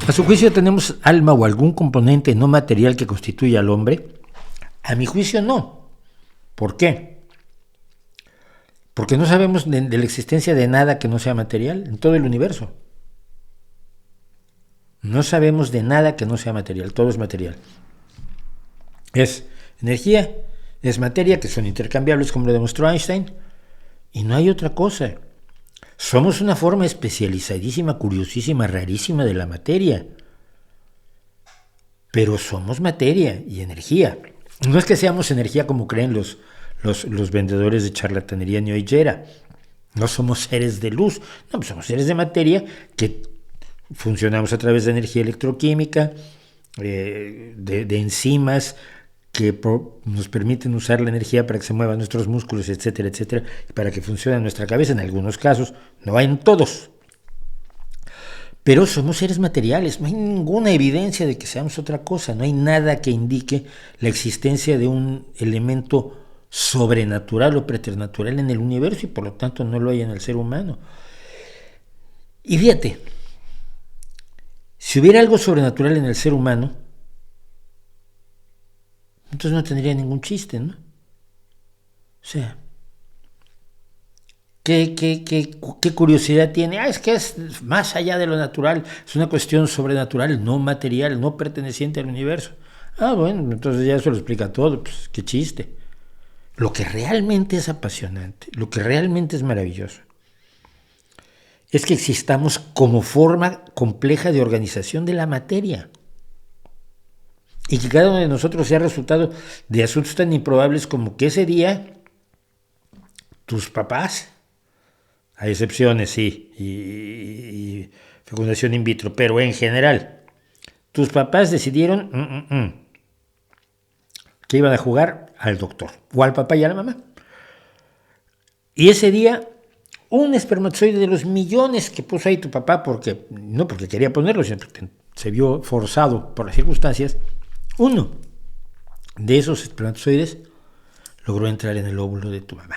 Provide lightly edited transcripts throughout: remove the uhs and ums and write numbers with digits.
A su juicio, ¿tenemos alma o algún componente no material que constituya al hombre? A mi juicio, no. ¿Por qué? Porque no sabemos de la existencia de nada que no sea material en todo el universo. No sabemos de nada que no sea material, todo es material. Es energía, es materia, que son intercambiables, como lo demostró Einstein, y no hay otra cosa. Somos una forma especializadísima, curiosísima, rarísima de la materia. Pero somos materia y energía. No es que seamos energía como creen los vendedores de charlatanería neoyera. No somos seres de luz. No, pues somos seres de materia que funcionamos a través de energía electroquímica, de enzimas que nos permiten usar la energía para que se muevan nuestros músculos, etcétera, etcétera, y para que funcione nuestra cabeza en algunos casos, no en todos. Pero somos seres materiales, no hay ninguna evidencia de que seamos otra cosa, no hay nada que indique la existencia de un elemento sobrenatural o preternatural en el universo, y por lo tanto no lo hay en el ser humano. Y fíjate, si hubiera algo sobrenatural en el ser humano, entonces no tendría ningún chiste, ¿no? O sea, ¿qué curiosidad tiene? Es que es más allá de lo natural, es una cuestión sobrenatural, no material, no perteneciente al universo. Bueno, entonces ya eso lo explica todo, pues qué chiste. Lo que realmente es apasionante, lo que realmente es maravilloso, es que existamos como forma compleja de organización de la materia. Y que cada uno de nosotros sea resultado de asuntos tan improbables como que ese día tus papás, a excepciones, sí, y fecundación in vitro, pero en general, tus papás decidieron que iban a jugar al doctor, o al papá y a la mamá. Y ese día, un espermatozoide de los millones que puso ahí tu papá, no porque quería ponerlo, sino porque se vio forzado por las circunstancias, uno de esos espermatozoides logró entrar en el óvulo de tu mamá.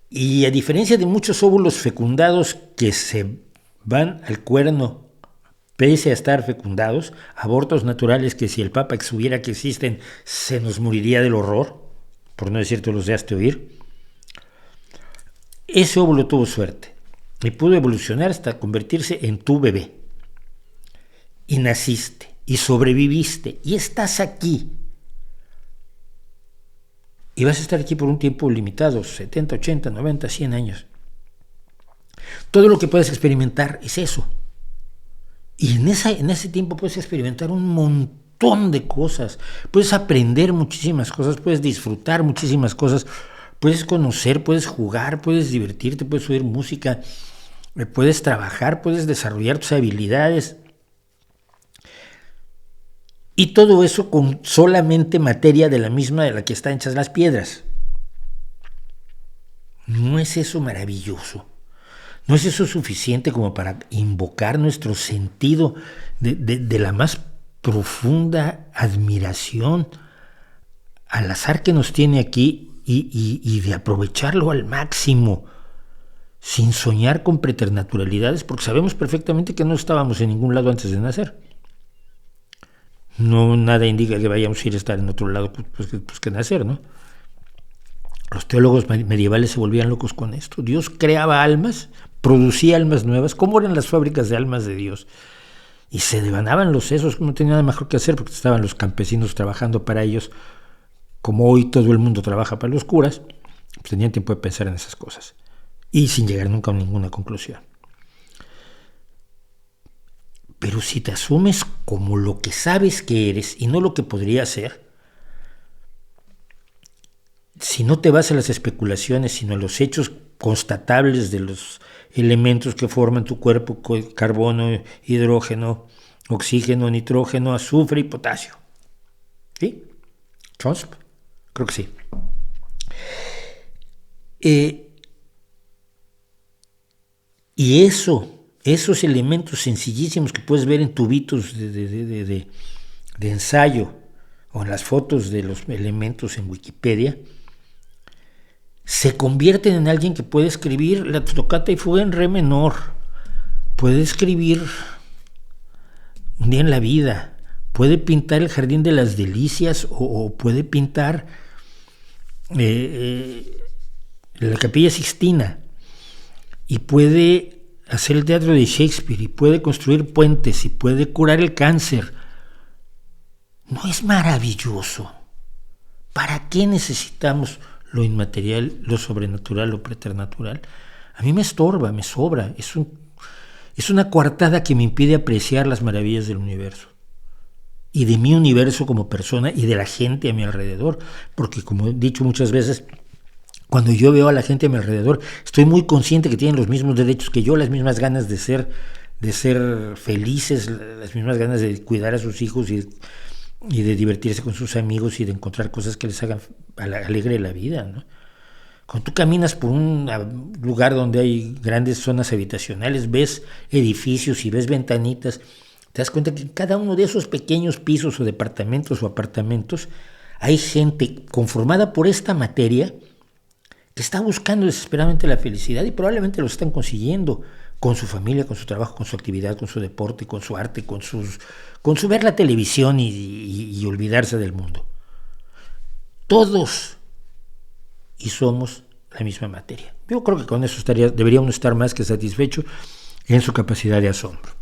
Y a diferencia de muchos óvulos fecundados que se van al cuerno pese a estar fecundados, abortos naturales que si el Papa supiera que existen se nos moriría del horror, por no decir todos los de hazte oír, ese óvulo tuvo suerte y pudo evolucionar hasta convertirse en tu bebé. Y naciste. Y sobreviviste, y estás aquí. Y vas a estar aquí por un tiempo limitado, 70, 80, 90, 100 años. Todo lo que puedes experimentar es eso. Y en ese tiempo puedes experimentar un montón de cosas. Puedes aprender muchísimas cosas, puedes disfrutar muchísimas cosas, puedes conocer, puedes jugar, puedes divertirte, puedes oír música, puedes trabajar, puedes desarrollar tus habilidades. Y todo eso con solamente materia de la misma de la que están hechas las piedras. ¿No es eso maravilloso? ¿No es eso suficiente como para invocar nuestro sentido de la más profunda admiración al azar que nos tiene aquí y de aprovecharlo al máximo, sin soñar con preternaturalidades, porque sabemos perfectamente que no estábamos en ningún lado antes de nacer? No, nada indica que vayamos a ir a estar en otro lado pues que nacer, ¿no? Los teólogos medievales se volvían locos con esto. Dios creaba almas, producía almas nuevas. ¿Cómo eran las fábricas de almas de Dios? Y se devanaban los sesos, no tenían nada mejor que hacer porque estaban los campesinos trabajando para ellos. Como hoy todo el mundo trabaja para los curas, pues tenían tiempo de pensar en esas cosas. Y sin llegar nunca a ninguna conclusión. Pero si te asumes como lo que sabes que eres y no lo que podría ser, si no te vas a las especulaciones, sino a los hechos constatables de los elementos que forman tu cuerpo, carbono, hidrógeno, oxígeno, nitrógeno, azufre y potasio. ¿Sí? ¿Chomsky? Creo que sí. Y esos elementos sencillísimos que puedes ver en tubitos de ensayo o en las fotos de los elementos en Wikipedia, se convierten en alguien que puede escribir la Toccata y Fuga en re menor, puede escribir un día en la vida, puede pintar el Jardín de las Delicias o puede pintar la Capilla Sixtina y puede hacer el teatro de Shakespeare y puede construir puentes y puede curar el cáncer. ¿No es maravilloso? ¿Para qué necesitamos lo inmaterial, lo sobrenatural, lo preternatural? A mí me estorba, me sobra. Es una coartada que me impide apreciar las maravillas del universo y de mi universo como persona y de la gente a mi alrededor, porque como he dicho muchas veces, cuando yo veo a la gente a mi alrededor, estoy muy consciente que tienen los mismos derechos que yo, las mismas ganas de ser felices, las mismas ganas de cuidar a sus hijos y de divertirse con sus amigos y de encontrar cosas que les hagan alegre la vida, ¿no? Cuando tú caminas por un lugar donde hay grandes zonas habitacionales, ves edificios y ves ventanitas, te das cuenta que en cada uno de esos pequeños pisos o departamentos o apartamentos hay gente conformada por esta materia que está buscando desesperadamente la felicidad y probablemente lo están consiguiendo con su familia, con su trabajo, con su actividad, con su deporte, con su arte, con su ver la televisión y olvidarse del mundo. Todos y somos la misma materia. Yo creo que con eso debería uno estar más que satisfecho en su capacidad de asombro.